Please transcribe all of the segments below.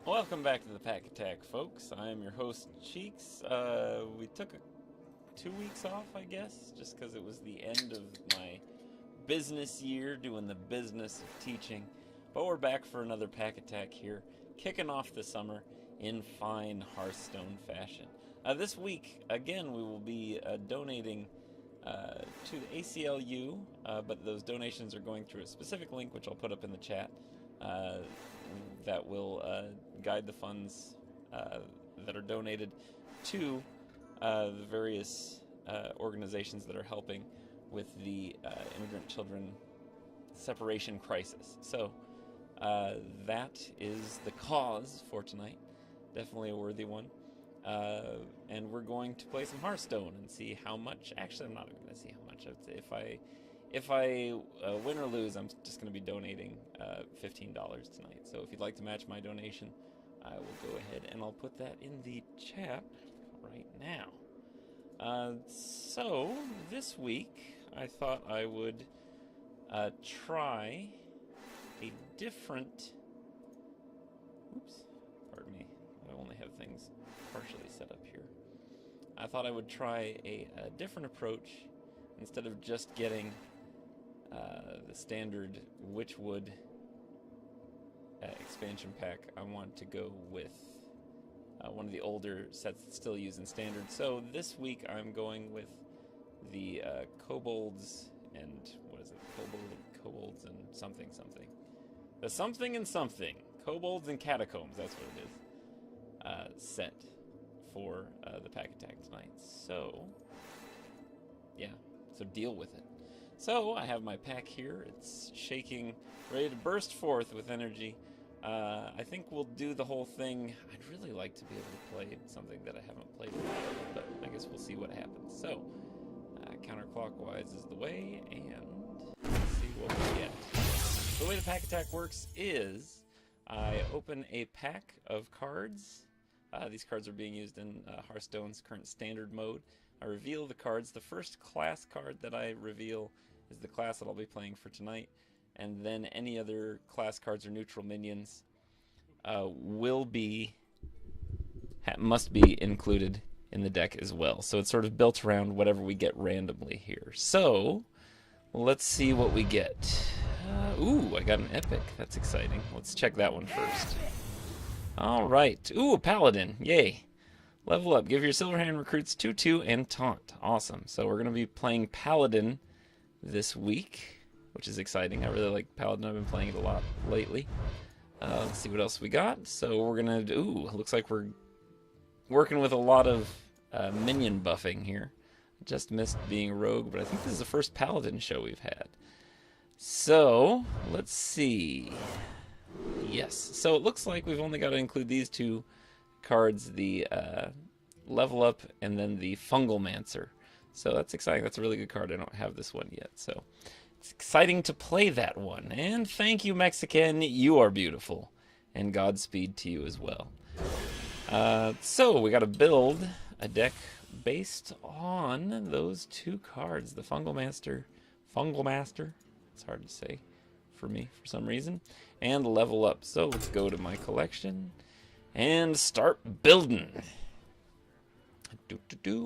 Welcome back to the Pack Attack, folks. I am your host, Cheeks. We took 2 weeks off, I guess, just because it was the end of my business year, doing the business of teaching. But we're back for another Pack Attack here, kicking off the summer in fine Hearthstone fashion. This week, again, we will be donating to the ACLU, but those donations are going through a specific link, which I'll put up in the chat. That will guide the funds that are donated to the various organizations that are helping with the immigrant children separation crisis. So that is the cause for tonight. Definitely a worthy one. And we're going to play some Hearthstone and see how much. Actually, I'm not going to see how much. If I win or lose, I'm just going to be donating $15 tonight. So if you'd like to match my donation, I will go ahead and I'll put that in the chat right now. So this week, I thought I would try a different... Oops, pardon me. I only have things partially set up here. I thought I would try a different approach. Instead of just getting the standard Witchwood expansion pack, I want to go with one of the older sets that's still used in standard. So this week I'm going with the Kobolds and, what is it? Kobolds and something. The something and something. Kobolds and Catacombs, that's what it is. Set for the Pack Attack tonight. So, yeah. So deal with it. So I have my pack here. It's shaking, ready to burst forth with energy. I think we'll do the whole thing. I'd really like to be able to play something that I haven't played before, but I guess we'll see what happens. So counterclockwise is the way, and let's see what we get. So the way the Pack Attack works is I open a pack of cards. These cards are being used in Hearthstone's current standard mode. I reveal the cards. The first class card that I reveal is the class that I'll be playing for tonight, and then any other class cards or neutral minions must be included in the deck as well. So it's sort of built around whatever we get randomly here. So let's see what we get. Ooh, I got an epic. That's exciting. Let's check that one first. All right. Ooh, a paladin. Yay. Level up. Give your Silverhand recruits 2/2 and taunt. Awesome. So we're going to be playing Paladin this week, which is exciting. I really like Paladin. I've been playing it a lot lately. Let's see what else we got. So we're going to... Ooh, it looks like we're working with a lot of minion buffing here. Just missed being rogue, but I think this is the first Paladin show we've had. So, let's see. Yes. So it looks like we've only got to include these two cards, the Level Up and then the Fungalmancer. So that's exciting. That's a really good card. I don't have this one yet, so it's exciting to play that one. And thank you, Mexican. You are beautiful. And Godspeed to you as well. So we got to build a deck based on those two cards. The Fungalmaster. It's hard to say for me for some reason. And Level Up. So let's go to my collection and start building.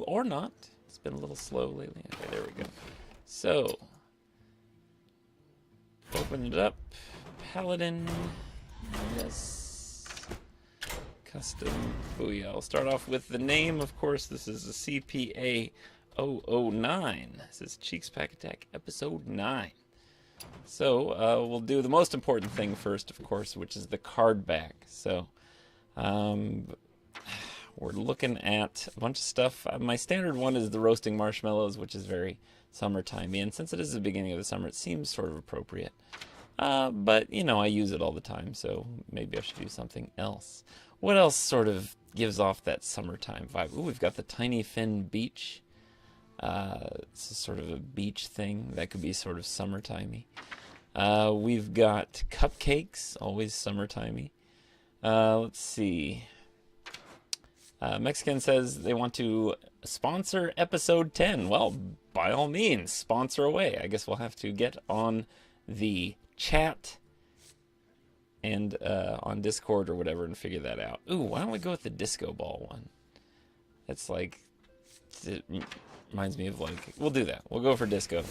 Or not. It's been a little slow lately. Okay, there we go. So, open it up. Paladin. Yes. Custom. Booyah. I'll start off with the name. Of course, this is the EP009. This is Cheeks Pack Attack Episode 9. So, we'll do the most important thing first, of course, which is the card back. So, we're looking at a bunch of stuff. My standard one is the Roasting Marshmallows, which is very summertimey. And since it is the beginning of the summer, it seems sort of appropriate. But, you know, I use it all the time, so maybe I should do something else. What else sort of gives off that summertime vibe? Ooh, we've got the Tiny Fin Beach. It's sort of a beach thing that could be sort of summertimey. We've got Cupcakes, always summertimey. Let's see. Mexican says they want to sponsor episode 10. Well, by all means, sponsor away. I guess we'll have to get on the chat and on Discord or whatever and figure that out. Ooh, why don't we go with the disco ball one? It's like, it reminds me of like, we'll do that. We'll go for disco.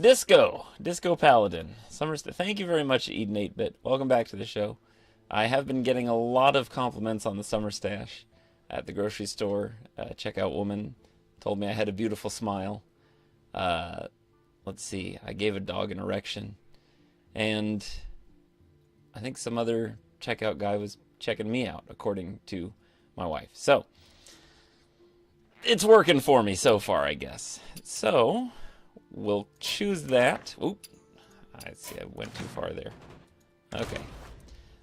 Disco Paladin. Thank you very much, Eden 8-Bit. Welcome back to the show. I have been getting a lot of compliments on the summer stash at the grocery store. Checkout woman told me I had a beautiful smile. Let's see, I gave a dog an erection. And I think some other checkout guy was checking me out, according to my wife. So, it's working for me so far, I guess. So, we'll choose that. Oop, I see I went too far there. Okay.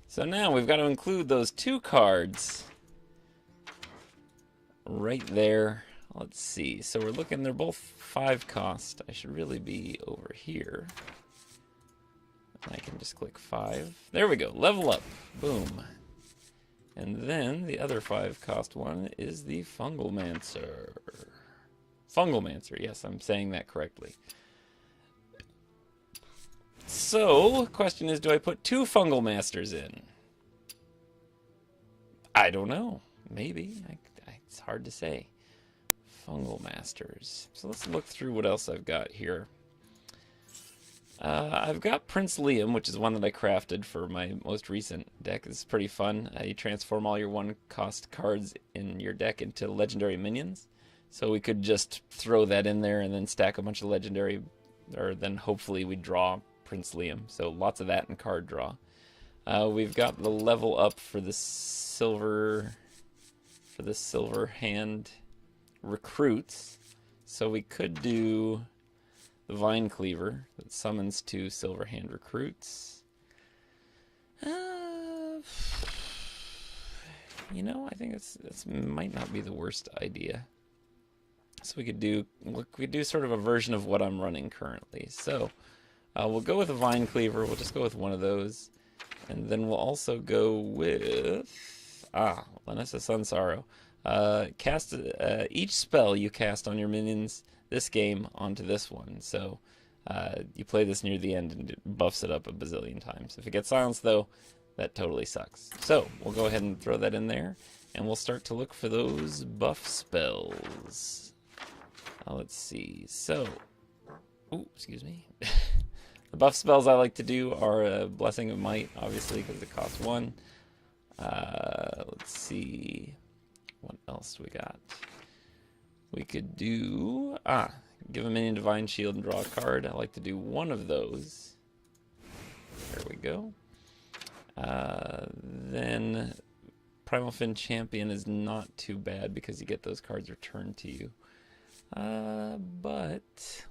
So now we've got to include those 2 cards right there. Let's see. So we're looking, they're both 5 cost. I should really be over here. I can just click 5. There we go. Level up. Boom. And then the other 5 cost one is the Fungalmancer. Fungalmancer. Yes, I'm saying that correctly. So, question is, do I put 2 Fungal Masters in? I don't know. Maybe. It's hard to say. Fungal Masters. So let's look through what else I've got here. I've got Prince Liam, which is one that I crafted for my most recent deck. It's pretty fun. You transform all your 1-cost cards in your deck into legendary minions. So we could just throw that in there and then stack a bunch of legendary, or then hopefully we draw Prince Liam. So lots of that in card draw. We've got the level up for the silver hand recruits. So we could do the Vine Cleaver that summons 2 silver hand recruits. You know, I think this might not be the worst idea. So we could do sort of a version of what I'm running currently. So we'll go with a Vine Cleaver. We'll just go with one of those. And then we'll also go with Lanessa Sunsorrow. Cast each spell you cast on your minions this game onto this one. So you play this near the end and it buffs it up a bazillion times. If it gets silenced though, that totally sucks. So we'll go ahead and throw that in there, and we'll start to look for those buff spells. Let's see. So, excuse me. The buff spells I like to do are Blessing of Might, obviously, because it costs 1. Let's see. What else do we got? We could do... give a minion Divine Shield and draw a card. I like to do one of those. There we go. Then Primal Fin Champion is not too bad because you get those cards returned to you. But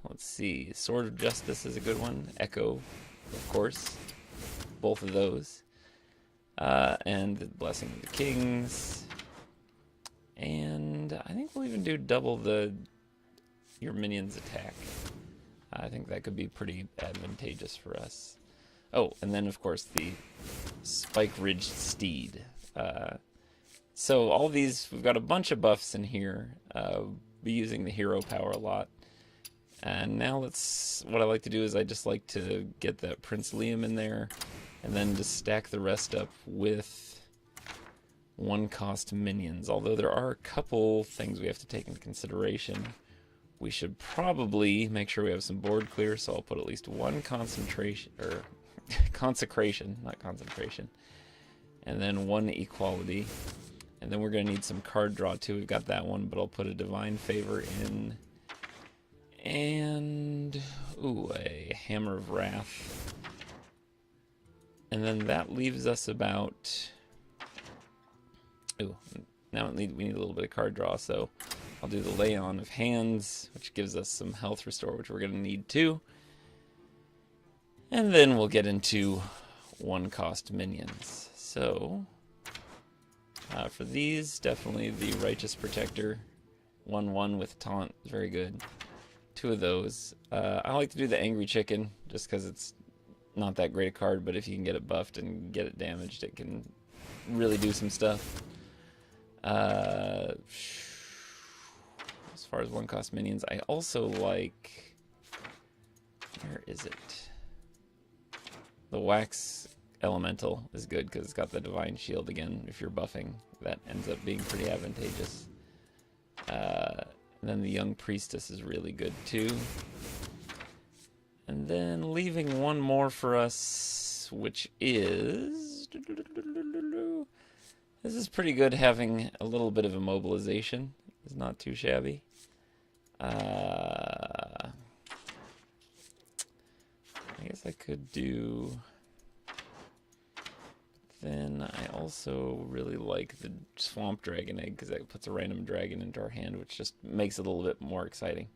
let's see. Sword of Justice is a good one. Echo, of course. Both of those. And the Blessing of the Kings. And I think we'll even do double your minion's attack. I think that could be pretty advantageous for us. Oh, and then of course the Spike Ridged Steed. So all these, we've got a bunch of buffs in here. Be using the hero power a lot. And now what I like to do is I just like to get that Prince Liam in there, and then just stack the rest up with 1-cost minions. Although there are a couple things we have to take into consideration. We should probably make sure we have some board clear, so I'll put at least 1 concentration, or consecration, not concentration, and then 1 equality. And then we're going to need some card draw too. We've got that one, but I'll put a Divine Favor in. And, a Hammer of Wrath. And then that leaves us about... now we need a little bit of card draw, so I'll do the Lay On of Hands, which gives us some health restore, which we're going to need too. And then we'll get into 1-cost minions. So... for these, definitely the Righteous Protector. 1/1 with Taunt is very good. 2 of those. I like to do the Angry Chicken, just because it's not that great a card, but if you can get it buffed and get it damaged, it can really do some stuff. As far as 1-cost minions, I also like... Where is it? The Wax elemental is good because it's got the divine shield again. If you're buffing, that ends up being pretty advantageous. And then the young priestess is really good too. And then leaving one more for us, which is... This is pretty good, having a little bit of immobilization. It's not too shabby. I guess I could do... Then I also really like the Swamp Dragon Egg, because that puts a random dragon into our hand, which just makes it a little bit more exciting.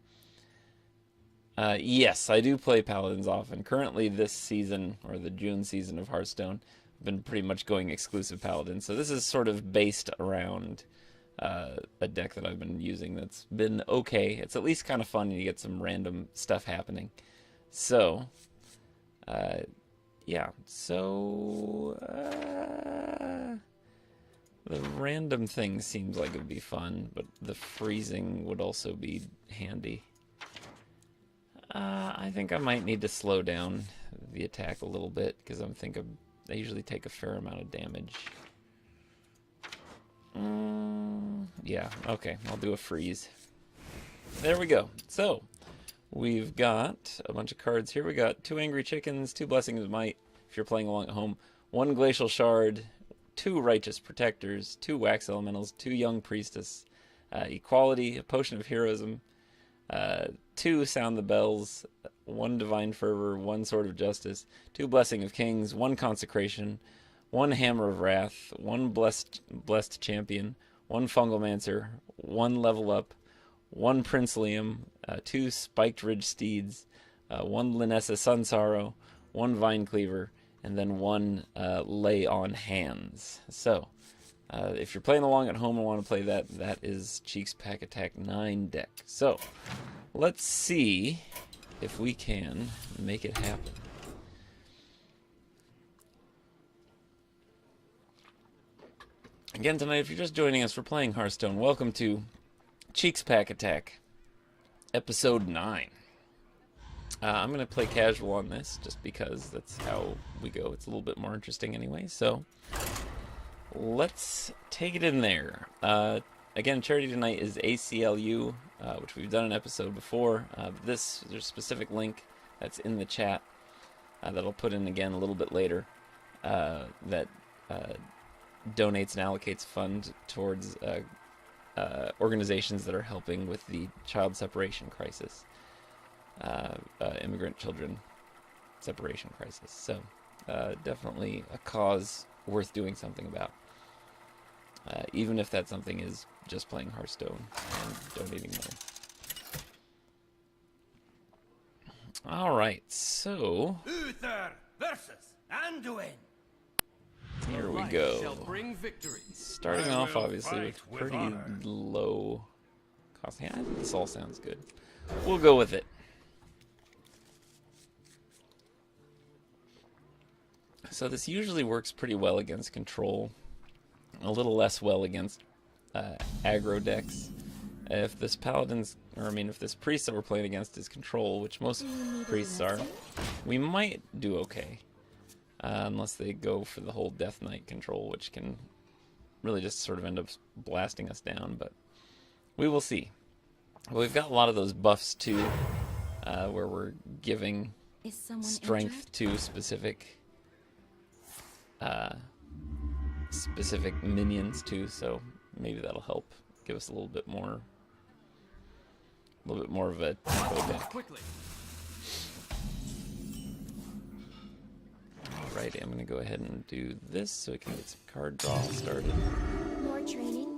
Yes, I do play Paladins often. Currently this season, or the June season of Hearthstone, I've been pretty much going exclusive Paladin. So this is sort of based around a deck that I've been using that's been okay. It's at least kind of fun, and you get some random stuff happening. So... yeah, so the random thing seems like it would be fun, but the freezing would also be handy. I think I might need to slow down the attack a little bit, because I usually take a fair amount of damage. Yeah, okay, I'll do a freeze. There we go. So... we've got a bunch of cards here. We got 2 Angry Chickens, 2 Blessings of Might, if you're playing along at home, 1 Glacial Shard, 2 Righteous Protectors, 2 Wax Elementals, 2 Young Priestess, Equality, a Potion of Heroism, 2 Sound the Bells, 1 Divine Fervor, 1 Sword of Justice, 2 Blessing of Kings, 1 Consecration, 1 Hammer of Wrath, 1 Blessed Champion, 1 Fungalmancer, 1 Level Up, 1 Prince Liam, 2 Spiked Ridge Steeds, 1 Linessa Sun Sorrow, 1 Vine Cleaver, and then 1 Lay on Hands. So, if you're playing along at home and want to play that, that is Cheeks Pack Attack 9 deck. So, let's see if we can make it happen. Again tonight, if you're just joining us, we're playing Hearthstone. Welcome to Cheeks Pack Attack, Episode 9. I'm going to play casual on this, just because that's how we go. It's a little bit more interesting anyway, so let's take it in there. Again, charity tonight is ACLU, which we've done an episode before. There's a specific link that's in the chat that I'll put in again a little bit later that donates and allocates fund towards organizations that are helping with the child separation crisis, immigrant children separation crisis. So definitely a cause worth doing something about, even if that something is just playing Hearthstone and donating money. All right, so Uther versus Anduin. here we go. Starting off, obviously, with pretty low cost. Yeah, I think this all sounds good. We'll go with it. So this usually works pretty well against control. A little less well against aggro decks. If this paladin's, or I mean, if this priest that we're playing against is control, which most priests are, we might do okay. Unless they go for the whole Death Knight control, which can really just sort of end up blasting us down, but we will see. Well, we've got a lot of those buffs too, where we're giving strength to specific minions too, so maybe that'll help give us a little bit more of a tempo deck. Alrighty, I'm going to go ahead and do this so we can get some card draw started. More training.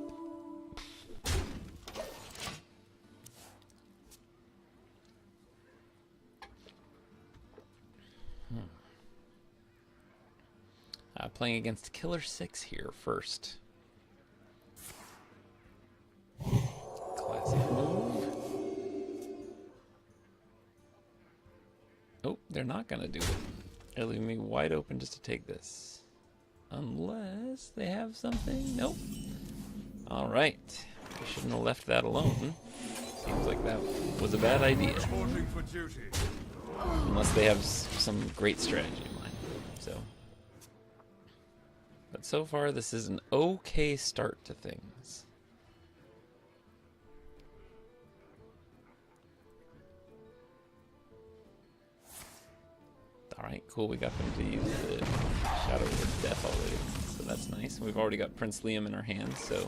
Playing against Killer 6 here first. Classic move. Oh, they're not going to do it. They're leaving me wide open just to take this. Unless they have something. Nope. Alright. I shouldn't have left that alone. Seems like that was a bad idea. Unless they have some great strategy in mind. So, But so far, this is an okay start to things. Alright, cool. We got them to use the Shadow of Death already. So that's nice. We've already got Prince Liam in our hands, so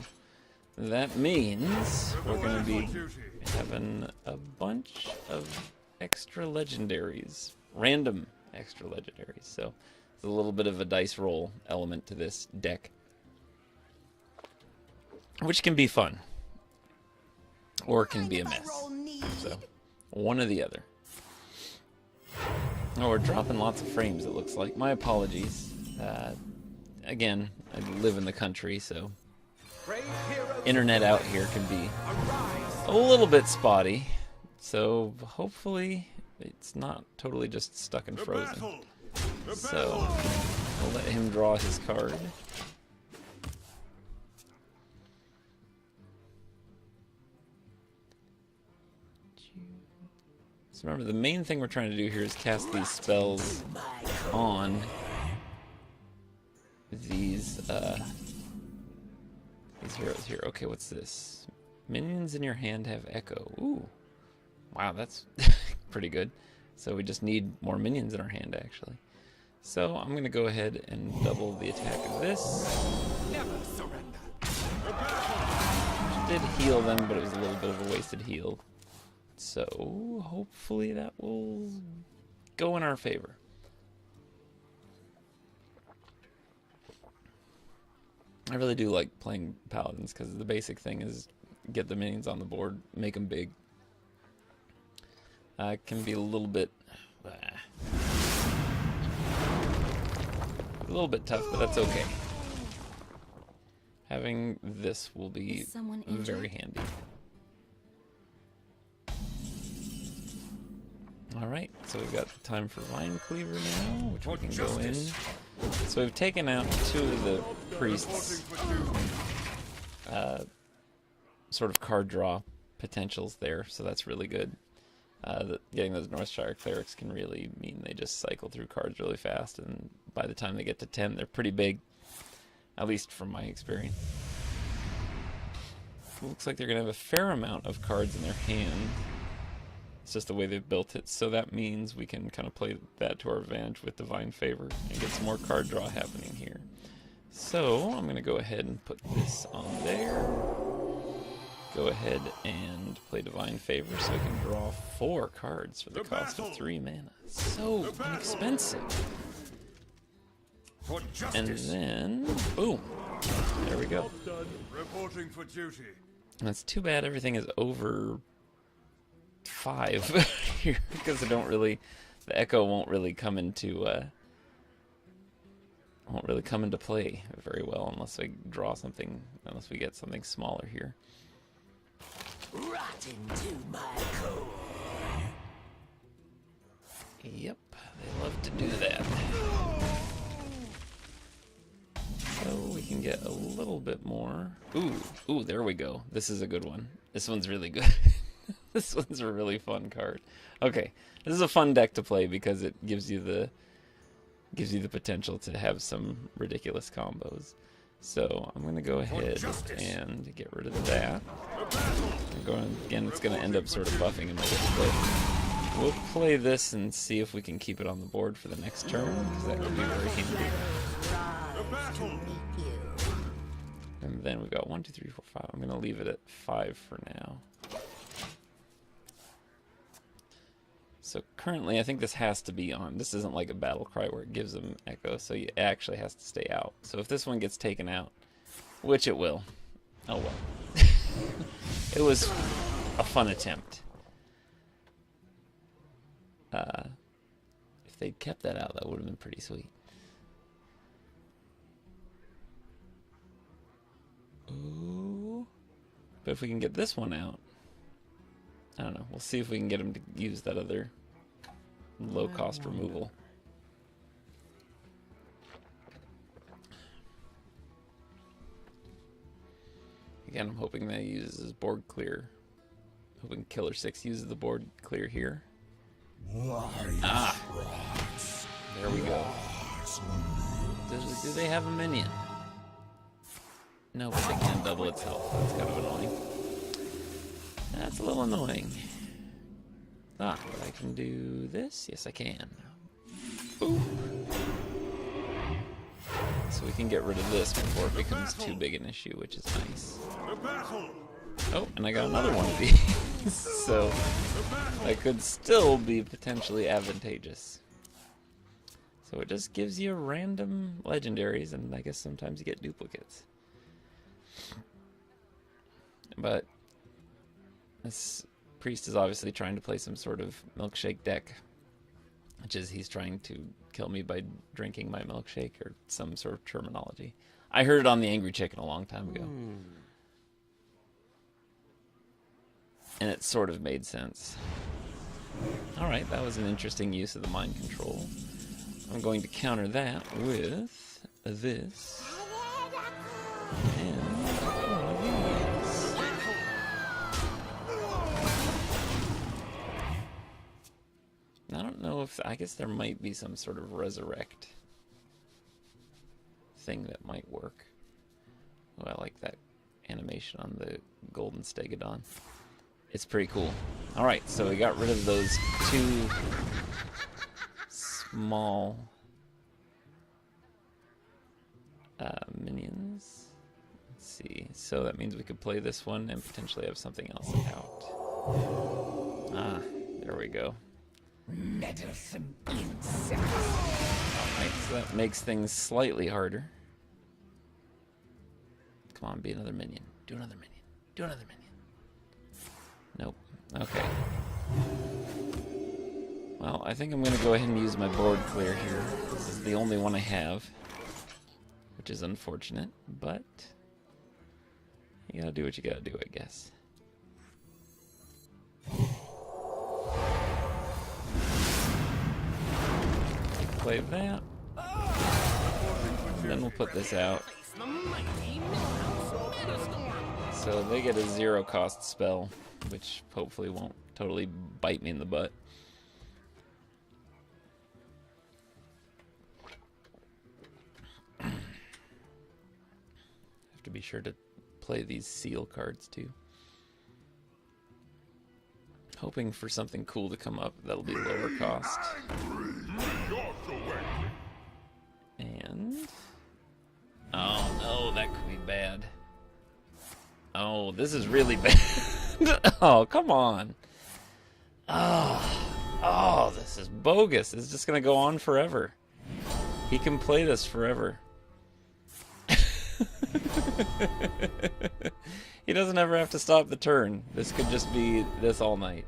that means we're going to be having a bunch of extra legendaries. Random extra legendaries. So there's a little bit of a dice roll element to this deck, which can be fun. Or can be a mess. So, one or the other. Oh, we're dropping lots of frames, it looks like. My apologies. Again, I live in the country, so internet out here can be a little bit spotty. So hopefully it's not totally just stuck and frozen. So I'll let him draw his card. So remember, the main thing we're trying to do here is cast these spells on these heroes here. Okay, what's this? Minions in your hand have echo. Ooh. Wow, that's pretty good. So we just need more minions in our hand, actually. So I'm going to go ahead and double the attack of this. Never surrender. Did heal them, but it was a little bit of a wasted heal. So hopefully that will go in our favor. I really do like playing paladins because the basic thing is get the minions on the board, make them big. It can be a little bit tough, but that's okay. Having this will be very handy. Alright, so we've got time for Vine Cleaver now, which we can go in. So we've taken out two of the priests' sort of card draw potentials there, so that's really good. Getting those Northshire clerics can really mean they just cycle through cards really fast, and by the time they get to 10, they're pretty big, at least from my experience. Looks like they're going to have a fair amount of cards in their hand. It's just the way they've built it, so that means we can kind of play that to our advantage with Divine Favor and get some more card draw happening here. So I'm going to go ahead and put this on there. Go ahead and play Divine Favor so we can draw 4 cards for the cost of 3 mana. So inexpensive. And then, boom. There we go. Reporting for duty. That's too bad everything is over 5 here because the echo won't really come into play very well unless we draw something, unless we get something smaller here. Rot into my core. Yep, they love to do that. So we can get a little bit more. Ooh, there we go. This is a good one. This one's really good. This one's a really fun card. Okay, this is a fun deck to play because it gives you the potential to have some ridiculous combos. So I'm gonna go ahead and get rid of that. Again, it's gonna end up sort of buffing him a little bit. We'll play this and see if we can keep it on the board for the next turn, because that could be very handy. And then we've got 1, 2, 3, 4, 5. I'm gonna leave it at 5 for now. So currently, I think this has to be on. This isn't like a battle cry where it gives them echo, so it actually has to stay out. So if this one gets taken out, which it will, oh well. It was a fun attempt. If they'd kept that out, that would have been pretty sweet. Ooh. But if we can get this one out, I don't know. We'll see if we can get him to use that other low-cost removal. Again, I'm hoping that he uses his board clear. Hoping Killer 6 uses the board clear here. Ah! There we go. Do they have a minion? No, but they can double its health. That's kind of annoying. That's a little annoying. Ah, but I can do this? Yes, I can. Boop. So we can get rid of this before it becomes too big an issue, which is nice. Oh, and I got another one of these. So that could still be potentially advantageous. So it just gives you random legendaries, and I guess sometimes you get duplicates. But this priest is obviously trying to play some sort of milkshake deck, which is he's trying to kill me by drinking my milkshake, or some sort of terminology. I heard it on the Angry Chicken a long time ago. And it sort of made sense. Alright, that was an interesting use of the mind control. I'm going to counter that with this. And one of these. I don't know if... I guess there might be some sort of resurrect thing that might work. Oh, I like that animation on the golden stegodon. It's pretty cool. Alright, so we got rid of those two small minions. Let's see. So that means we could play this one and potentially have something else out. Ah, there we go. Meddlesome insects. Alright, so that makes things slightly harder. Come on, be another minion. Do another minion. Do another minion. Nope. Okay. Well, I think I'm going to go ahead and use my board clear here. This is the only one I have, which is unfortunate, but you gotta do what you gotta do, I guess. Play that. And then we'll put this out. So they get a 0-cost spell, which hopefully won't totally bite me in the butt. Have to be sure to play these seal cards too. Hoping for something cool to come up that'll be lower cost. And... oh no, that could be bad. Oh, this is really bad. Oh, come on. Oh, this is bogus. It's just going to go on forever. He can play this forever. He doesn't ever have to stop the turn. This could just be this all night.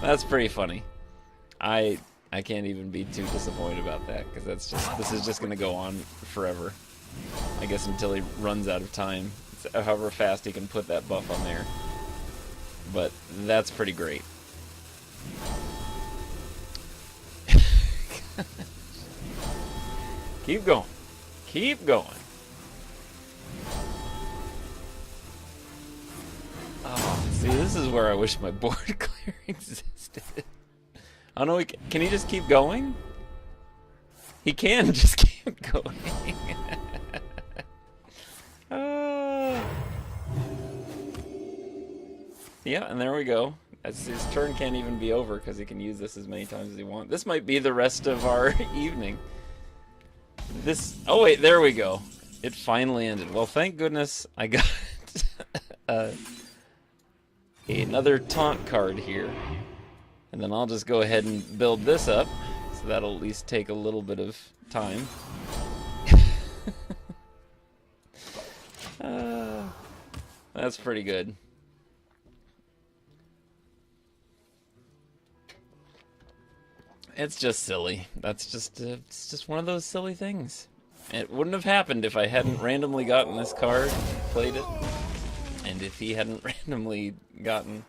That's pretty funny. I can't even be too disappointed about that, because this is just going to go on forever. I guess until he runs out of time. It's however fast he can put that buff on there. But that's pretty great. Keep going. Keep going. Oh, see, this is where I wish my board clear existed. I don't know, can he just keep going? He can just keep going. Yeah, and there we go. His turn can't even be over because he can use this as many times as he wants. This might be the rest of our evening. Oh wait, there we go. It finally ended. Well, thank goodness I got another taunt card here. And then I'll just go ahead and build this up, so that'll at least take a little bit of time. That's pretty good. It's just silly. It's just one of those silly things. It wouldn't have happened if I hadn't randomly gotten this card, played it, and if he hadn't randomly gotten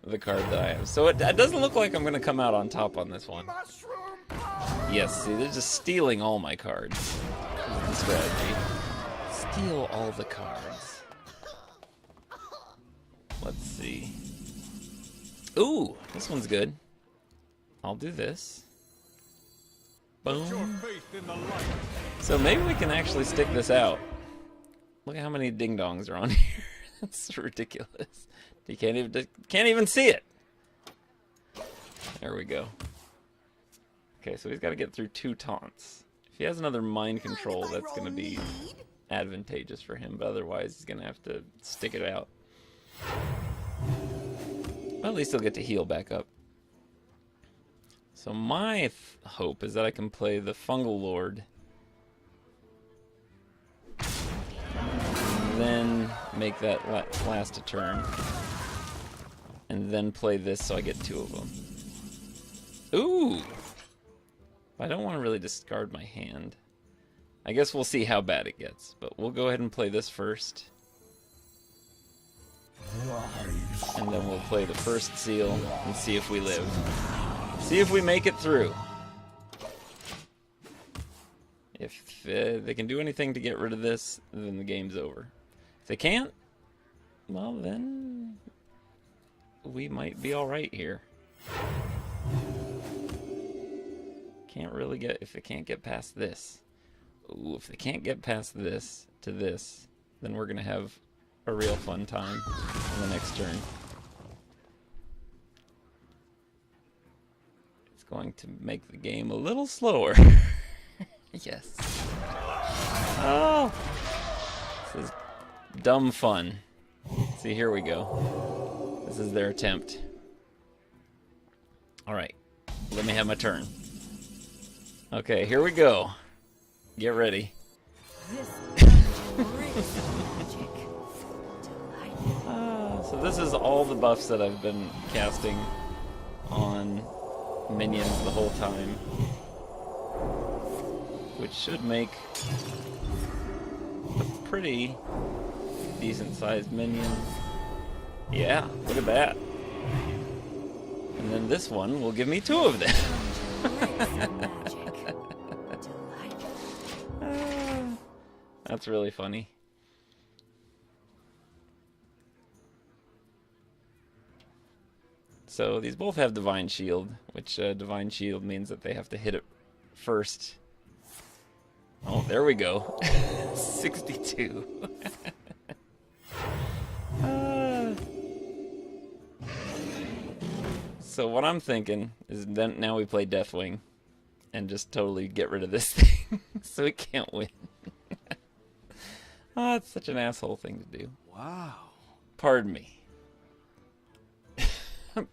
the card that I have. So it doesn't look like I'm going to come out on top on this one. Yes, see, they're just stealing all my cards. This is the strategy. Steal all the cards. Let's see. Ooh, this one's good. I'll do this. Put your Boom. faith in the light. So maybe we can actually stick this out. Look at how many ding-dongs are on here. That's ridiculous. You can't even see it. There we go. Okay, so he's got to get through 2 taunts. If he has another mind control, that's going to be advantageous for him, but otherwise he's going to have to stick it out. Well, at least he'll get to heal back up. So my hope is that I can play the Fungal Lord, then make that last a turn, and then play this so I get 2 of them. Ooh! I don't want to really discard my hand. I guess we'll see how bad it gets, but we'll go ahead and play this first. And then we'll play the first seal and see if we live. See if we make it through. If they can do anything to get rid of this, then the game's over. If they can't, well then we might be alright here. Can't really get, if they can't get past this. Ooh, if they can't get past this to this, then we're gonna have a real fun time on the next turn. It's going to make the game a little slower. Yes. Oh! This is dumb fun. See, here we go. This is their attempt. Alright. Let me have my turn. Okay, here we go. Get ready. So this is all the buffs that I've been casting on minions the whole time, which should make a pretty decent sized minion. Yeah, look at that. And then this one will give me 2 of them. That's really funny. So these both have Divine Shield, which Divine Shield means that they have to hit it first. Oh, there we go. 62. So what I'm thinking is then now we play Deathwing and just totally get rid of this thing so we can't win. Oh, it's such an asshole thing to do. Wow. Pardon me.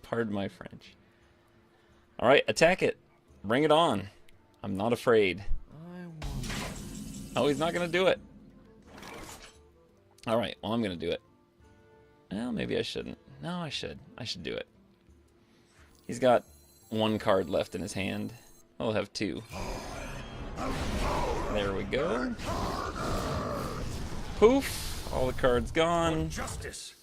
Pardon my French. Alright, attack it. Bring it on. I'm not afraid. Oh, he's not going to do it. Alright, well, I'm going to do it. Well, maybe I shouldn't. No, I should. I should do it. He's got 1 card left in his hand. I'll have 2. There we go. Poof! All the cards gone. Justice.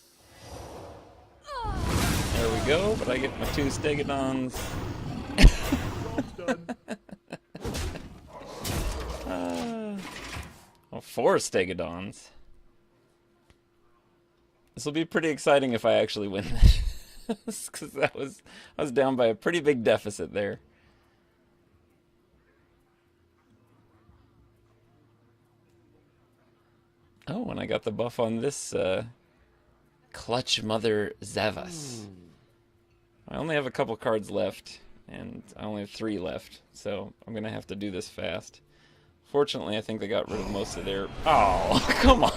There we go, but I get my 2 Stegodons. Well, 4 Stegodons. This will be pretty exciting if I actually win this, because I was down by a pretty big deficit there. Oh, and I got the buff on this Clutch Mother Zavas. I only have a couple cards left, and I only have 3 left, so I'm going to have to do this fast. Fortunately, I think they got rid of most of their... Oh, come on!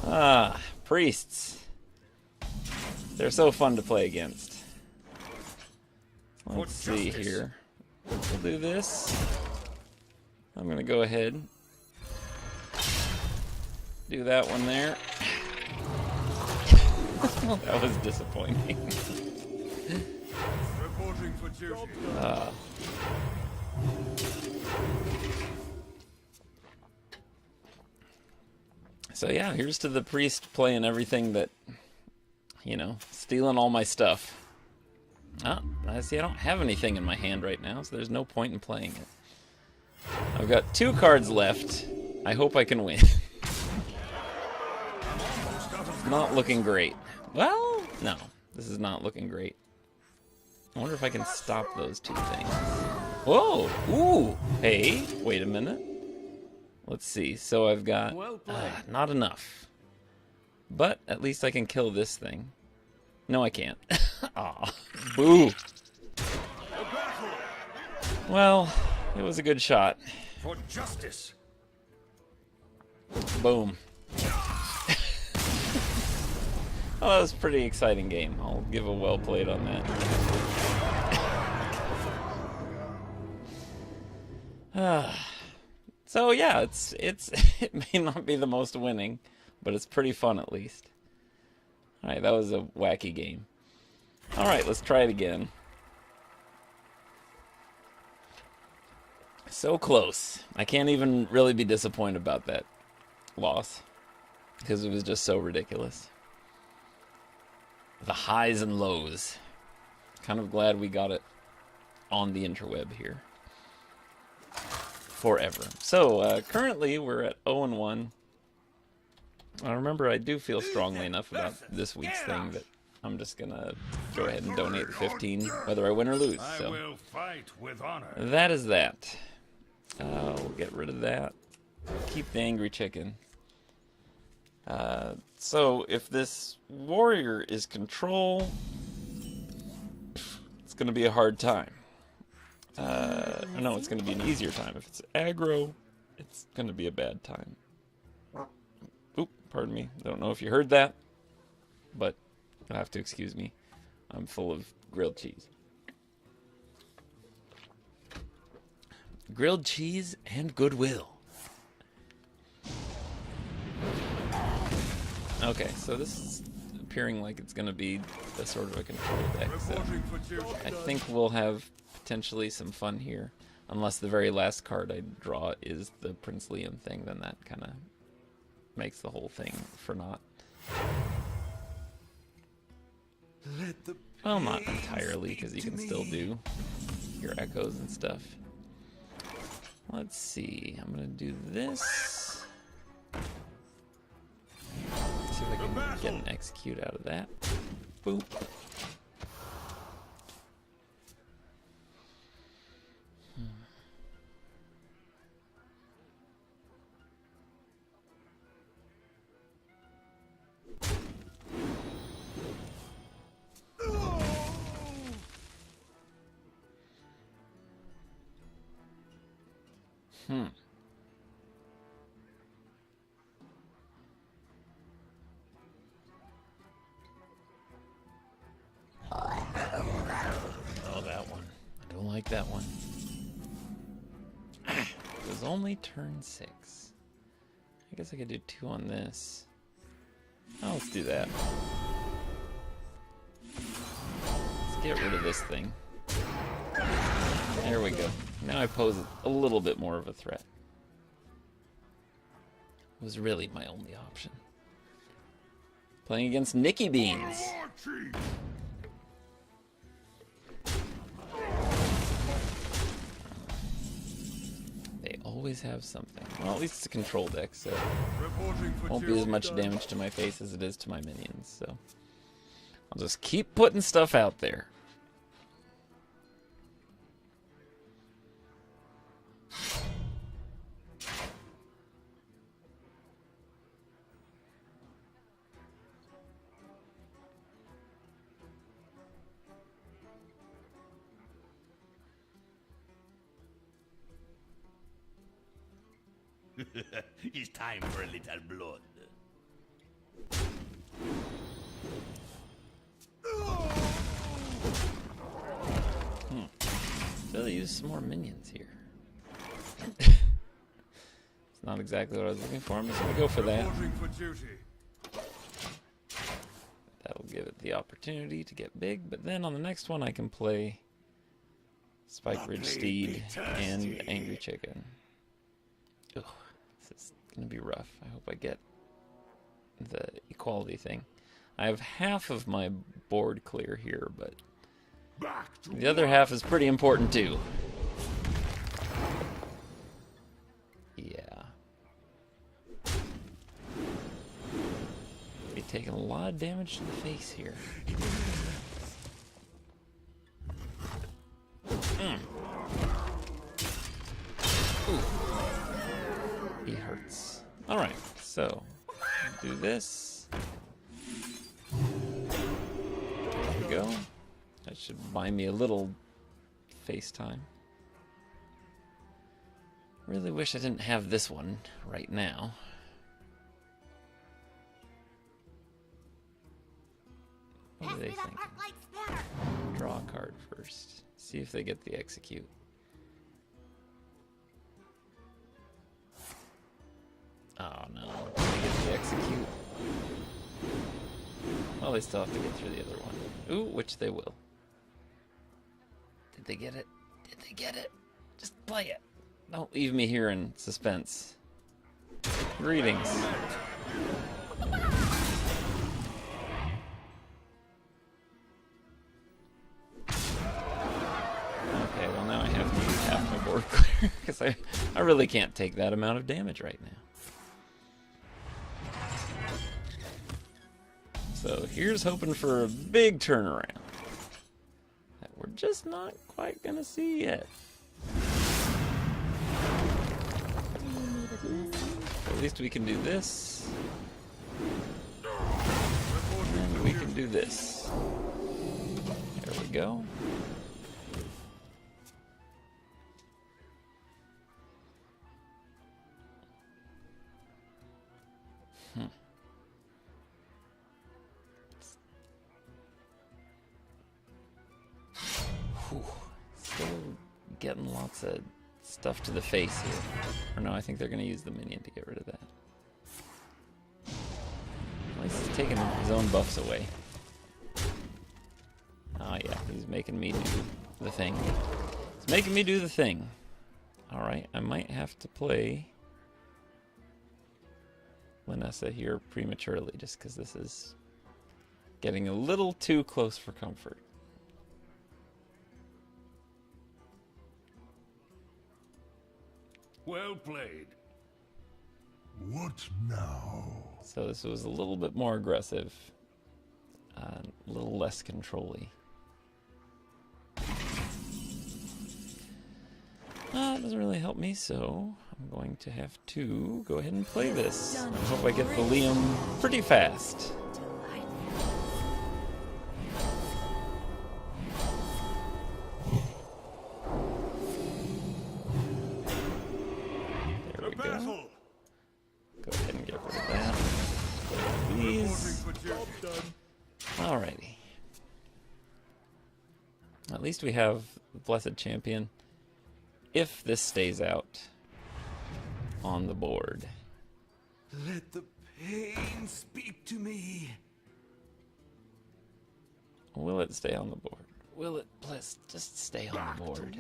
Ah, priests. They're so fun to play against. Let's see here. We'll do this. I'm going to go ahead. Do that one there. That was disappointing. Reporting for duty. So yeah, here's to the priest playing everything that, you know, stealing all my stuff. Oh, I see I don't have anything in my hand right now, so there's no point in playing it. I've got 2 cards left. I hope I can win. Not looking great. Well, no, this is not looking great. I wonder if I can stop those two things. Whoa! Ooh! Hey, wait a minute. Let's see. So I've got not enough. But at least I can kill this thing. No, I can't. Aw. Boo! Well, it was a good shot. For justice. Boom. Oh, that was a pretty exciting game. I'll give a well played on that. So yeah, it may not be the most winning, but it's pretty fun at least. All right, that was a wacky game. All right, let's try it again. So close. I can't even really be disappointed about that loss because it was just so ridiculous. The highs and lows. Kind of glad we got it on the interweb here. Forever. So, currently we're at 0-1. I remember I do feel strongly enough about this week's thing that I'm just gonna go ahead and donate the 15, whether I win or lose. I So will fight with honor. that is that. We'll get rid of that. Keep the angry chicken. So if this warrior is control, it's gonna be a hard time. No, it's gonna be an easier time. If it's aggro, it's gonna be a bad time. Oop, pardon me. I don't know if you heard that, but you'll have to excuse me. I'm full of grilled cheese. Grilled cheese and goodwill. Okay, so this is appearing like it's going to be a sort of a control deck, so I think we'll have potentially some fun here. Unless the very last card I draw is the Prince Liam thing, then that kind of makes the whole thing for naught. Well, not entirely, because you can still do your echoes and stuff. Let's see, I'm going to do this. See if I can get an execute out of that. Boop. Oh, that one. I don't like that one. It was only turn 6. I guess I could do 2 on this. Oh, let's do that. Let's get rid of this thing. There we go. Now I pose a little bit more of a threat. It was really my only option. Playing against Nicky Beans. They always have something. Well, at least it's a control deck, so won't be as much damage to my face as it is to my minions, so I'll just keep putting stuff out there. It's time for a little blood. Really use some more minions here. It's not exactly what I was looking for. I'm just gonna go for that. That'll give it the opportunity to get big, but then on the next one I can play Spike Ridge Steed and Angry Chicken. Ugh, this is gonna be rough. I hope I get the equality thing. I have half of my board clear here, but the other half is pretty important too. Yeah. Be taking a lot of damage to the face here. Ooh. He hurts. Alright, so do this. There we go. That should buy me a little FaceTime. Really wish I didn't have this one right now. What do they think? Draw a card first. See if they get the execute. Oh no, did they get the execute? Well, they still have to get through the other one. Ooh, which they will. Did they get it? Did they get it? Just play it. Don't leave me here in suspense. Greetings. Okay, well now I have to use half my board clear, because I really can't take that amount of damage right now. So here's hoping for a big turnaround that we're just not quite gonna see yet. At least we can do this. And we can do this. There we go. Still getting lots of stuff to the face here. Or no, I think they're going to use the minion to get rid of that. At least he's taking his own buffs away. Oh yeah, he's making me do the thing. He's making me do the thing. Alright, I might have to play Vanessa here prematurely, just because this is getting a little too close for comfort. Well played. What now? So this was a little bit more aggressive, a little less control-y. It doesn't really help me, so I'm going to have to go ahead and play this. I hope I get the Liam pretty fast. There we go. Go ahead and get rid of that. Play these. Alrighty. At least we have the Blessed Champion. If this stays out on the board. Let the pain speak to me. Will it stay on the board? Will it just stay on the board?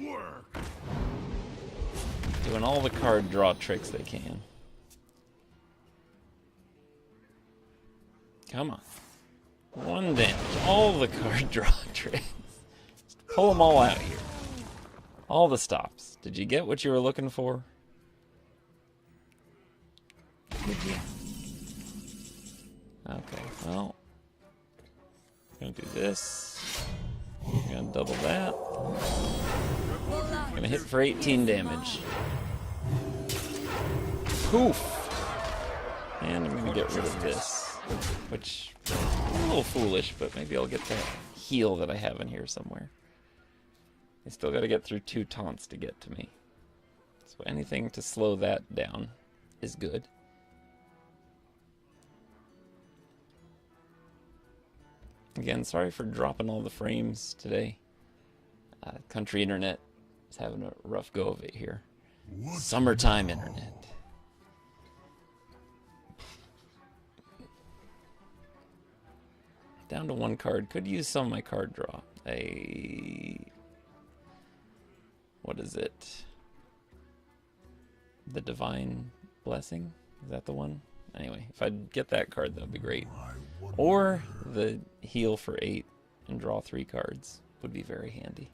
Doing all the card draw tricks they can. Come on. One damage. All the card draw tricks. Just pull them all out here. All the stops. Did you get what you were looking for? Did you? Okay, well. Gonna do this. Gonna double that. Gonna hit for 18 damage. Poof! And I'm gonna get rid of this. Which is a little foolish, but maybe I'll get that heal that I have in here somewhere. I still gotta get through 2 taunts to get to me. So anything to slow that down is good. Again, sorry for dropping all the frames today. Country internet is having a rough go of it here. Summertime internet. Down to 1 card. Could use some of my card draw. What is it? The Divine Blessing? Is that the one? Anyway, if I'd get that card, that would be great. Or the heal for 8 and draw 3 cards would be very handy.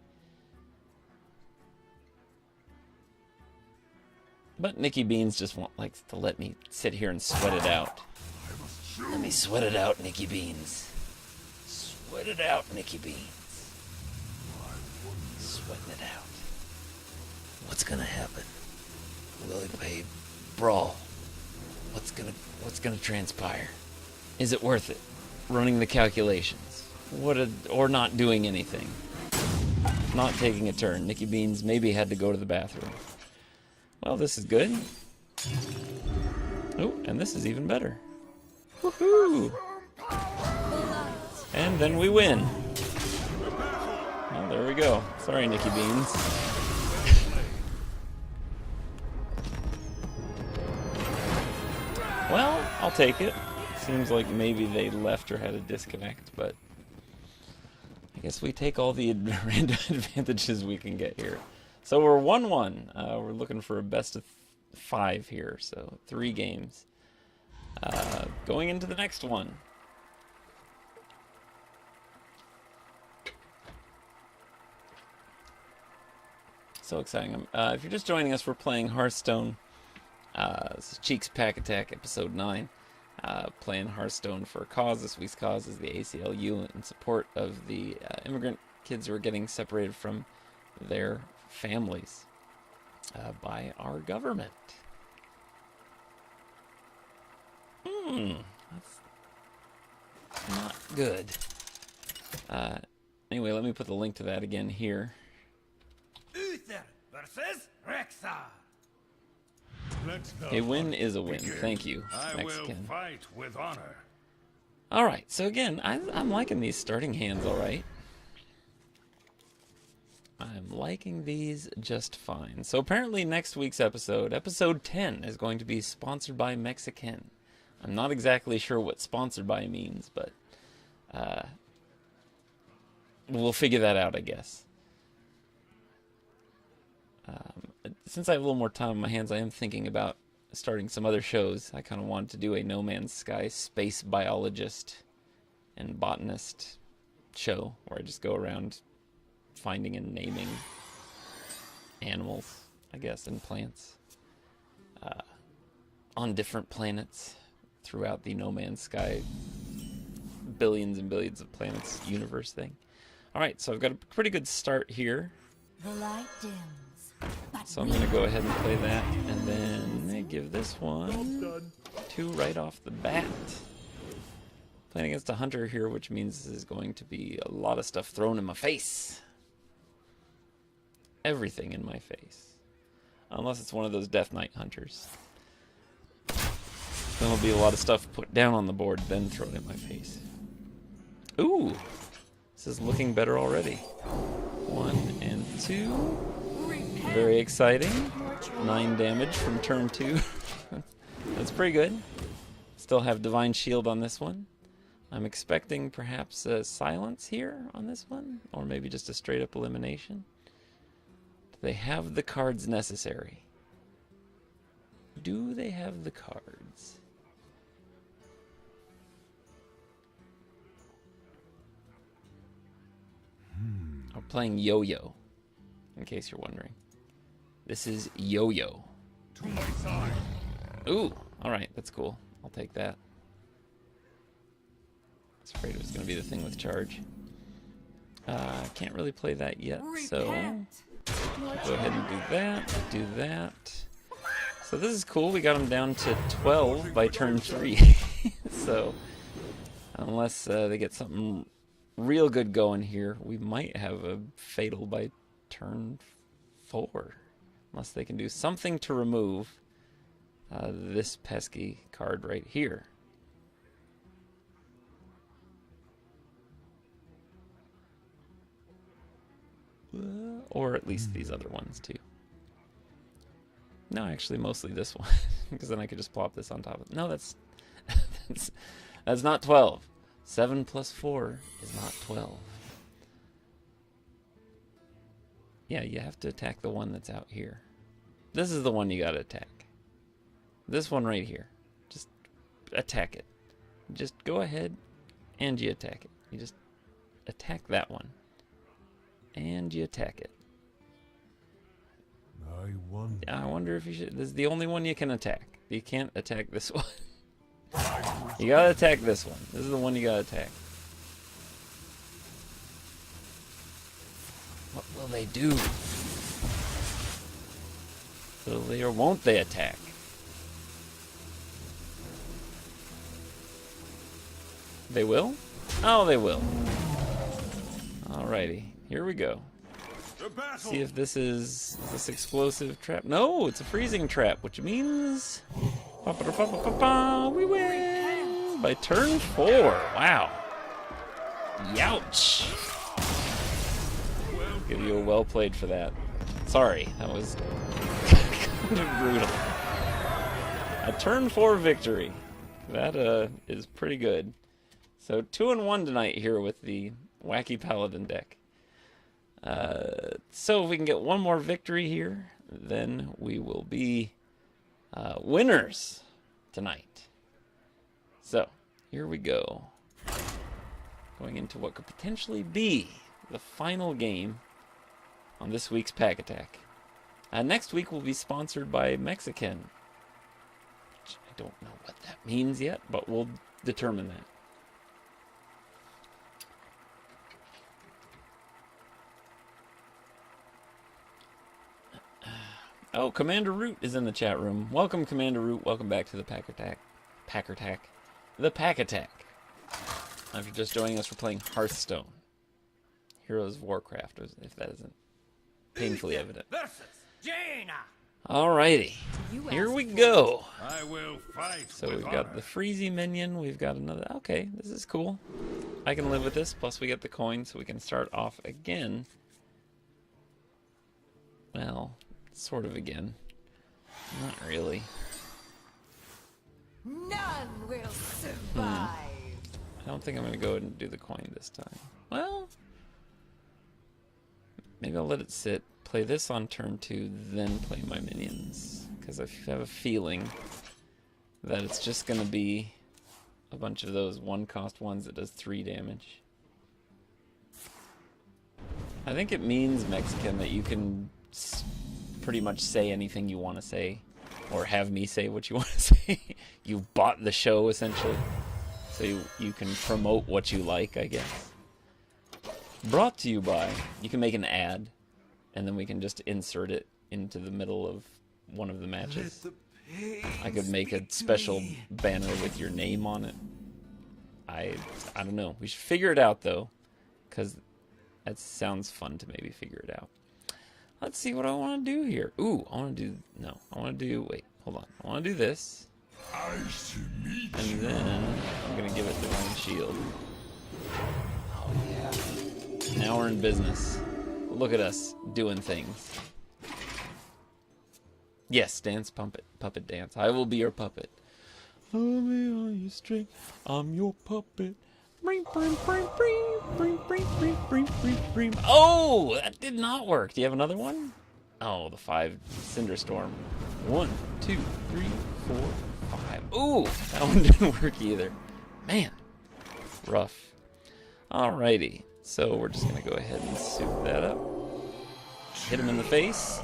But Nikki Beans just likes to let me sit here and sweat it out. Let me sweat it out, Nikki Beans. Sweat it out, Nikki Beans. Sweating it out. What's gonna happen? Will it pay brawl? What's gonna transpire? Is it worth it? Running the calculations. Or not doing anything. Not taking a turn. Nicky Beans maybe had to go to the bathroom. Well, this is good. Oh, and this is even better. Woohoo! And then we win. Well, there we go. Sorry, Nicky Beans. Well, I'll take it. Seems like maybe they left or had a disconnect, but I guess we take all the random advantages we can get here. So we're 1-1. We're looking for a best of 5 here, so 3 games. Going into the next one. So exciting. If you're just joining us, we're playing Hearthstone. This is Cheeks Pack Attack, episode 9. Playing Hearthstone for a cause. This week's cause is the ACLU in support of the immigrant kids who are getting separated from their families by our government. That's not good. Anyway, let me put the link to that again here. Uther versus Rexar. A win is a win. Thank you, I Mexican. will fight with honor. Alright, so again, I'm liking these starting hands alright. I'm liking these just fine. So apparently next week's episode, episode 10, is going to be sponsored by Mexican. I'm not exactly sure what sponsored by means, but we'll figure that out, I guess. Since I have a little more time on my hands, I am thinking about starting some other shows. I kind of wanted to do a No Man's Sky space biologist and botanist show where I just go around finding and naming animals, I guess, and plants on different planets throughout the No Man's Sky billions and billions of planets universe thing. Alright, so I've got a pretty good start here. The light dims. So I'm going to go ahead and play that, and then give this one 2 right off the bat. Playing against a hunter here, which means this is going to be a lot of stuff thrown in my face. Everything in my face. Unless it's one of those Death Knight hunters. Then there'll be a lot of stuff put down on the board, then thrown in my face. Ooh! This is looking better already. 1 and 2. Very exciting. 9 damage from turn 2. That's pretty good. Still have Divine Shield on this one. I'm expecting perhaps a silence here on this one, or maybe just a straight up elimination. Do they have the cards necessary? Do they have the cards? I'm playing Yo-Yo, in case you're wondering. This is Yo-Yo. To my side. Ooh, alright, that's cool. I'll take that. I was afraid it was going to be the thing with charge. Can't really play that yet, so go ahead and do that. So this is cool. We got them down to 12 by turn 3. So unless they get something real good going here, we might have a fatal by turn 4. Unless they can do something to remove this pesky card right here. Or at least these other ones too. No, actually mostly this one. Because then I could just plop this on top of it. No, that's that's not 12. 7 plus 4 is not 12. Yeah, you have to attack the one that's out here. This is the one you gotta attack. This one right here. Just attack it. Just go ahead and you attack it. You just attack that one. And you attack it. I wonder if you should... This is the only one you can attack. You can't attack this one. You gotta attack this one. This is the one you gotta attack. What will they do? Will they or won't they attack? They will? Oh, they will. Alrighty, here we go. See if this is this explosive trap. No, it's a freezing trap, which means we win by turn 4. Wow. Youch. Give you a well played for that. Sorry, that was kind of brutal. A turn 4 victory. That is pretty good. So 2-1 tonight here with the Wacky Paladin deck. So if we can get one more victory here, then we will be winners tonight. So here we go. Going into what could potentially be the final game on this week's Pack Attack. Next week will be sponsored by Mexican. Which I don't know what that means yet, but we'll determine that. Oh, Commander Root is in the chat room. Welcome, Commander Root. Welcome back to the Pack Attack. The Pack Attack. If you're just joining us, we're playing Hearthstone. Heroes of Warcraft, if that isn't painfully evident. Alrighty. Here we go. I will fight. So we've got the Freezy minion. We've got another. Okay, this is cool. I can live with this. Plus we get the coin, so we can start off again. Well, sort of again. Not really. None will survive. I don't think I'm going to go ahead and do the coin this time. Well, maybe I'll let it sit. Play this on turn 2, then play my minions. Because I have a feeling that it's just going to be a bunch of those 1-cost ones that does 3 damage. I think it means, Mexican, that you can pretty much say anything you want to say, or have me say what you want to say. You bought the show, essentially, so you can promote what you like, I guess. Brought to you by, you can make an ad, and then we can just insert it into the middle of one of the matches. I could make a special banner with your name on it. I don't know. We should figure it out, though, because that sounds fun to maybe figure it out. Let's see what I want to do here. Ooh, I want to do... No, I want to do... Wait, hold on. I want to do this. And then I'm going to give it Divine Shield. Oh, yeah. Now we're in business. Look at us doing things. Yes, dance, puppet dance. I will be your puppet. Follow me on your string. I'm your puppet. Oh, that did not work. Do you have another one? Oh, the 5 Cinderstorm. 1, 2, 3, 4, 5. Ooh, that one didn't work either. Man, rough. Alrighty, so we're just gonna go ahead and soup that up. Hit him in the face.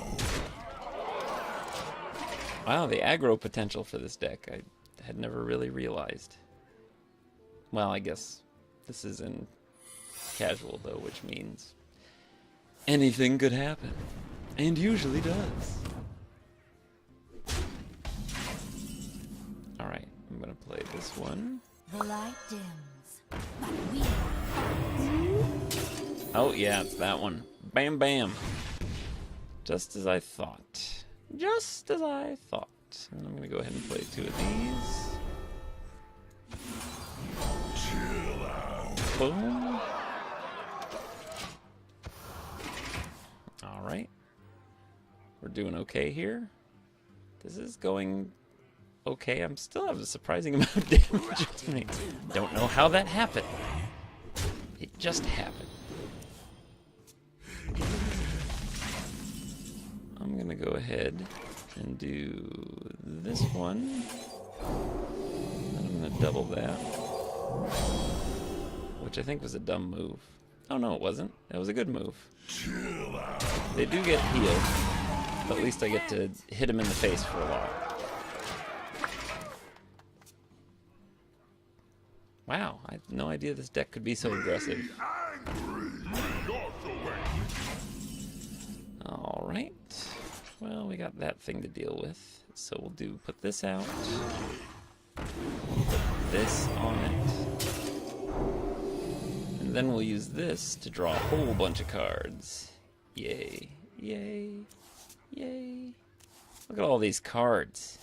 Wow, the aggro potential for this deck I had never really realized. Well, I guess this is in casual, though, which means anything could happen. And usually does. Alright, I'm gonna play this one. The light dims, but we... Oh, yeah, it's that one. Bam, bam. Just as I thought. Just as I thought. And I'm gonna go ahead and play 2 of these. Boom. Alright. We're doing okay here. This is going okay. I'm still have a surprising amount of damage to me. Don't know how that happened. It just happened. I'm gonna go ahead and do this one. And I'm gonna double that. Which I think was a dumb move. Oh no, it wasn't. It was a good move. They do get healed, but at least I get to hit him in the face for a while. Wow, I had no idea this deck could be so aggressive. Alright. Well, we got that thing to deal with. So we'll put this out. Put this on it. And then we'll use this to draw a whole bunch of cards. Yay. Yay. Yay. Look at all these cards.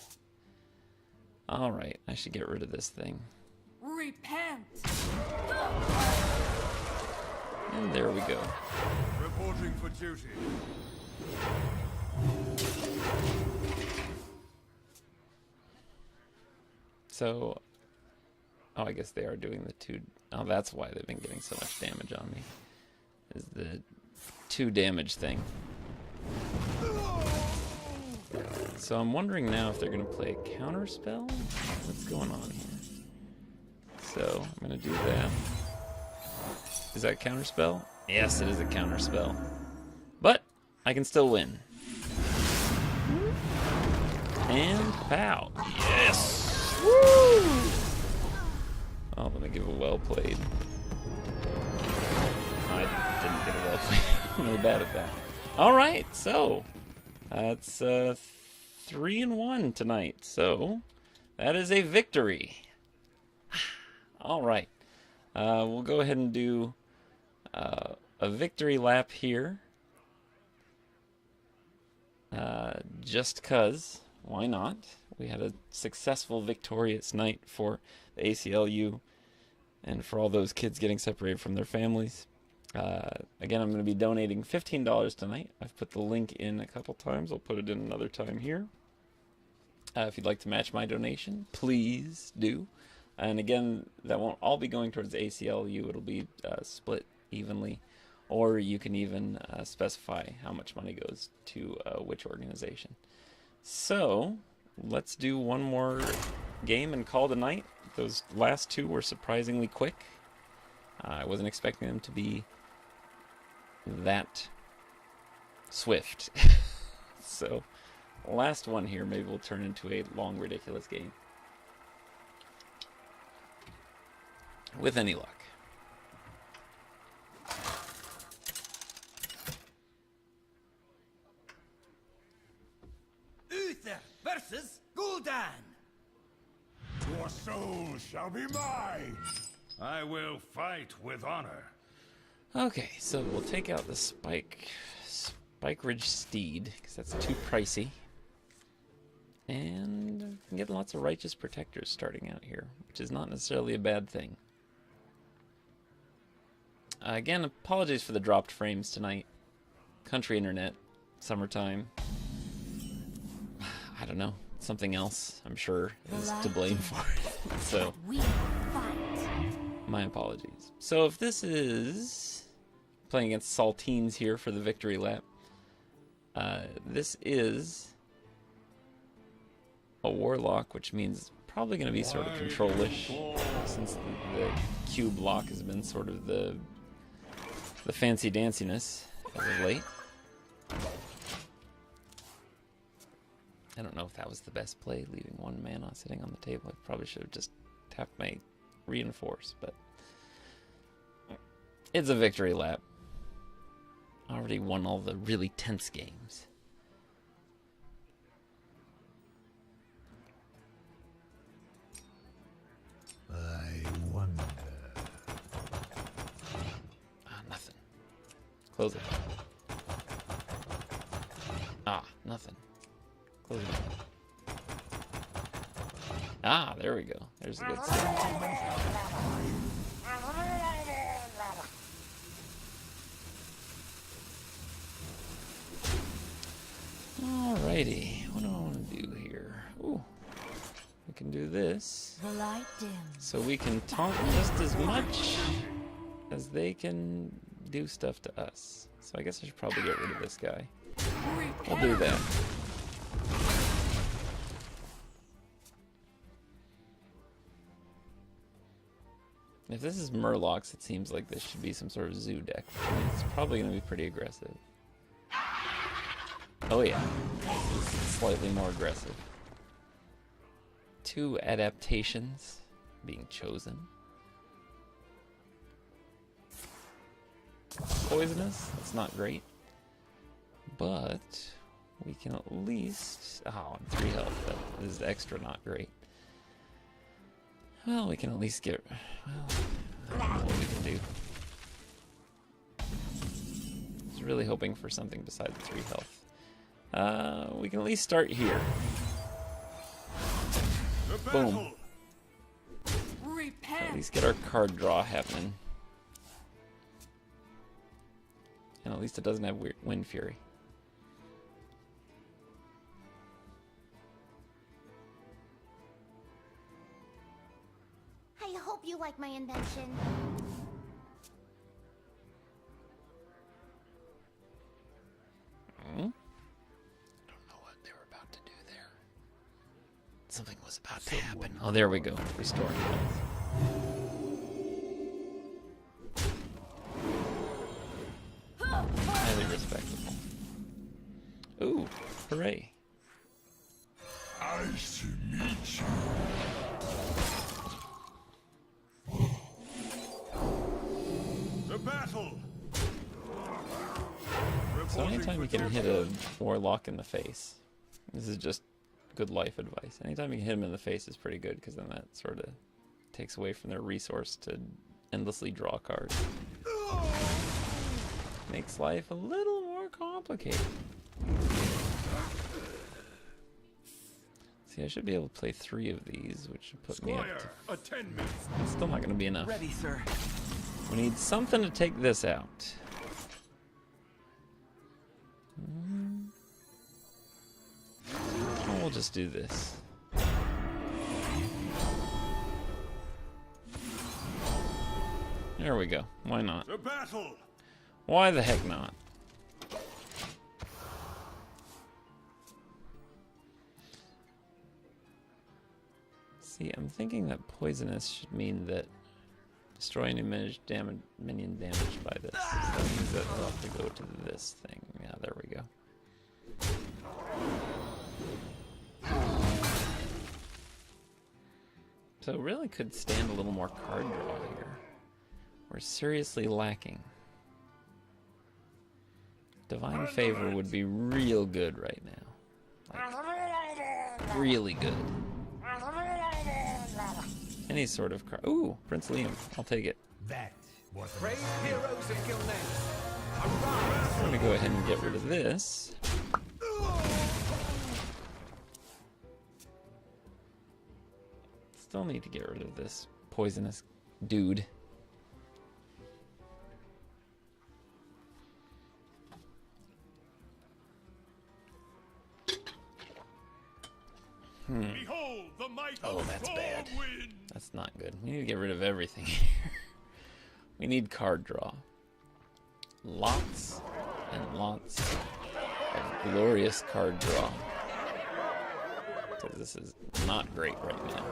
Alright, I should get rid of this thing. Repent. And there we go. Reporting for duty. So, oh, I guess they are doing the 2. Oh, that's why they've been getting so much damage on me. Is the 2 damage thing. So I'm wondering now if they're going to play a counter spell? What's going on here? So, I'm going to do that. Is that a counter spell? Yes, it is a counter spell. But, I can still win. And pow. Yes! Woo! Oh, let me give a well played. I didn't get a well played. I'm really bad at that. Alright, so that's 3-1 tonight. So that is a victory. Alright. We'll go ahead and do a victory lap here. Just 'cause. Why not? We had a successful, victorious night for the ACLU and for all those kids getting separated from their families. Again, I'm going to be donating $15 tonight. I've put the link in a couple times. I'll put it in another time here. If you'd like to match my donation, please do. And again, that won't all be going towards the ACLU. It'll be split evenly. Or you can even specify how much money goes to which organization. So, let's do one more game and call it a night. Those last 2 were surprisingly quick. I wasn't expecting them to be that swift. So, last one here, maybe we'll turn into a long, ridiculous game. With any luck. Uther versus Gul'dan. Your soul shall be mine! I will fight with honor. Okay, so we'll take out the Spike Ridge Steed, because that's too pricey. And we can get lots of Righteous Protectors starting out here, which is not necessarily a bad thing. Again, apologies for the dropped frames tonight. Country internet, summertime. I don't know, something else, I'm sure, is to blame for it. So, We fight. my apologies. So if this is playing against Saltines here for the victory lap, this is a Warlock, which means probably going to be sort of control-ish, since the cube lock has been sort of the fancy danciness as of late. I don't know if that was the best play, leaving 1 mana sitting on the table. I probably should have just tapped my reinforce, but it's a victory lap. Already won all the really tense games. I wonder. Nothing. Close it. Nothing. Close it. There we go. There's a good sign. Alrighty, what do I want to do here? Ooh, we can do this. The light dims. So we can taunt just as much as they can do stuff to us. So I guess I should probably get rid of this guy. We'll do that. If this is Murlocs, it seems like this should be some sort of zoo deck. I mean, it's probably going to be pretty aggressive. Oh yeah, this is slightly more aggressive. 2 adaptations being chosen. Poisonous, that's not great. But we can at least... Oh, 3 health. That is extra not great. Well, we can at least get... Well, I don't know what we can do. I was really hoping for something besides 3 health. We can at least start here. Boom. Repent. At least get our card draw happening. And at least it doesn't have Wind Fury. I hope you like my invention. Hmm? I don't know what they were about to do there. Something was about to happen. Oh, there we go. Restoring health. Highly respectable. Ooh, hooray. Nice to meet you. The battle! So anytime you can hit a warlock in the face, this is just good life advice. Anytime you can hit them in the face is pretty good, because then that sort of takes away from their resource to endlessly draw cards. Makes life a little more complicated. See, I should be able to play 3 of these, which should put me up to... Squire, attend me. It's still not going to be enough. Ready, sir. We need something to take this out. Oh, we'll just do this. There we go. Why not? The battle! Why the heck not? See, I'm thinking that poisonous should mean that destroy any minion damaged by this. So that means that I'll have to go to this thing. Yeah, there we go. So really could stand a little more card draw here. We're seriously lacking. Divine Favor would be real good right now. Like, really good. Any sort of card. Ooh, Prince Liam. I'll take it. That was Brave heroes of Gilneas. I'm gonna go ahead and get rid of this. Still need to get rid of this poisonous dude. Behold the might Oh, of that's bad. Stormwind! That's not good. We need to get rid of everything here. We need card draw. Lots and lots of glorious card draw. Because this is not great right now.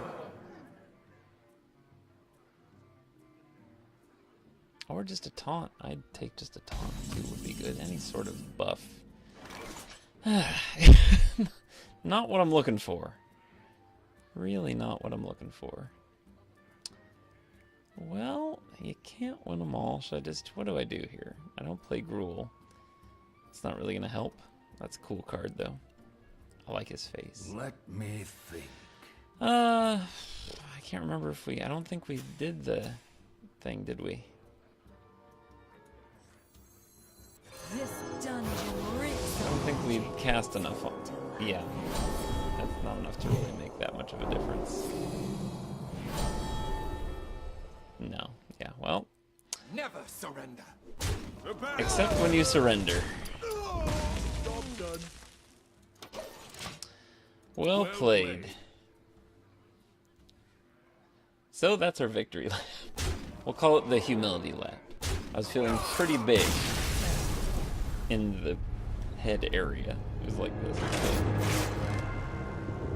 Or just a taunt. I'd take just a taunt too, would be good. Any sort of buff. Not what I'm looking for. Really not what I'm looking for. Well, you can't win them all. Should I just... What do I do here? I don't play Gruul. It's not really going to help. That's a cool card, though. I like his face. Let me think. I can't remember if we... I don't think we did the thing, did we? This dungeon reeks I don't think we cast enough. Yeah. That's not enough to really make that much of a difference. No. Yeah, well. Never surrender. The battle! Except when you surrender. Job done. Well Well played. played. So that's our victory lap. We'll call it the humility lap. I was feeling pretty big in the head area. It was like this.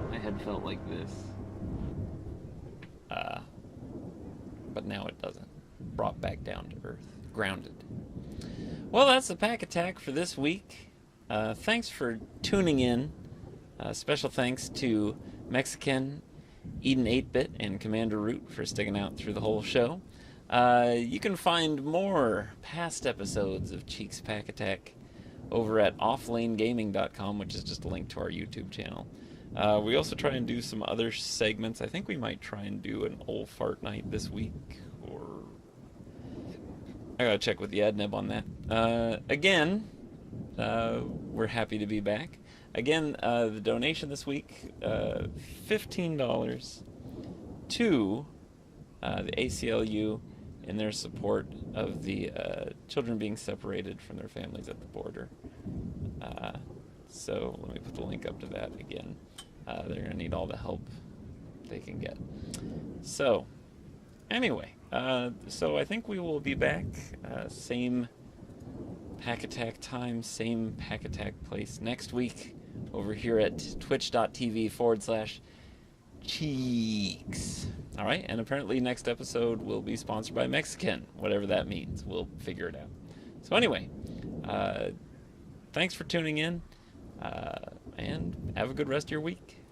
My head felt like this. But now it doesn't. Brought back down to earth. Grounded. Well, that's the pack attack for this week. Thanks for tuning in. Special thanks to Mexican, Eden 8-Bit, and Commander Root for sticking out through the whole show. You can find more past episodes of Cheeks Pack Attack over at offlanegaming.com, which is just a link to our YouTube channel. We also try and do some other segments. I think we might try and do an old fart night this week, or I gotta check with the adnib on that. Again, we're happy to be back. Again, the donation this week, $15 to the ACLU in their support of the children being separated from their families at the border. So let me put the link up to that again. They're going to need all the help they can get. So, anyway, so I think we will be back. Same Pack Attack time, same Pack Attack place next week over here at twitch.tv/cheeks. All right, and apparently next episode will be sponsored by Mexican, whatever that means. We'll figure it out. So anyway, thanks for tuning in, and have a good rest of your week.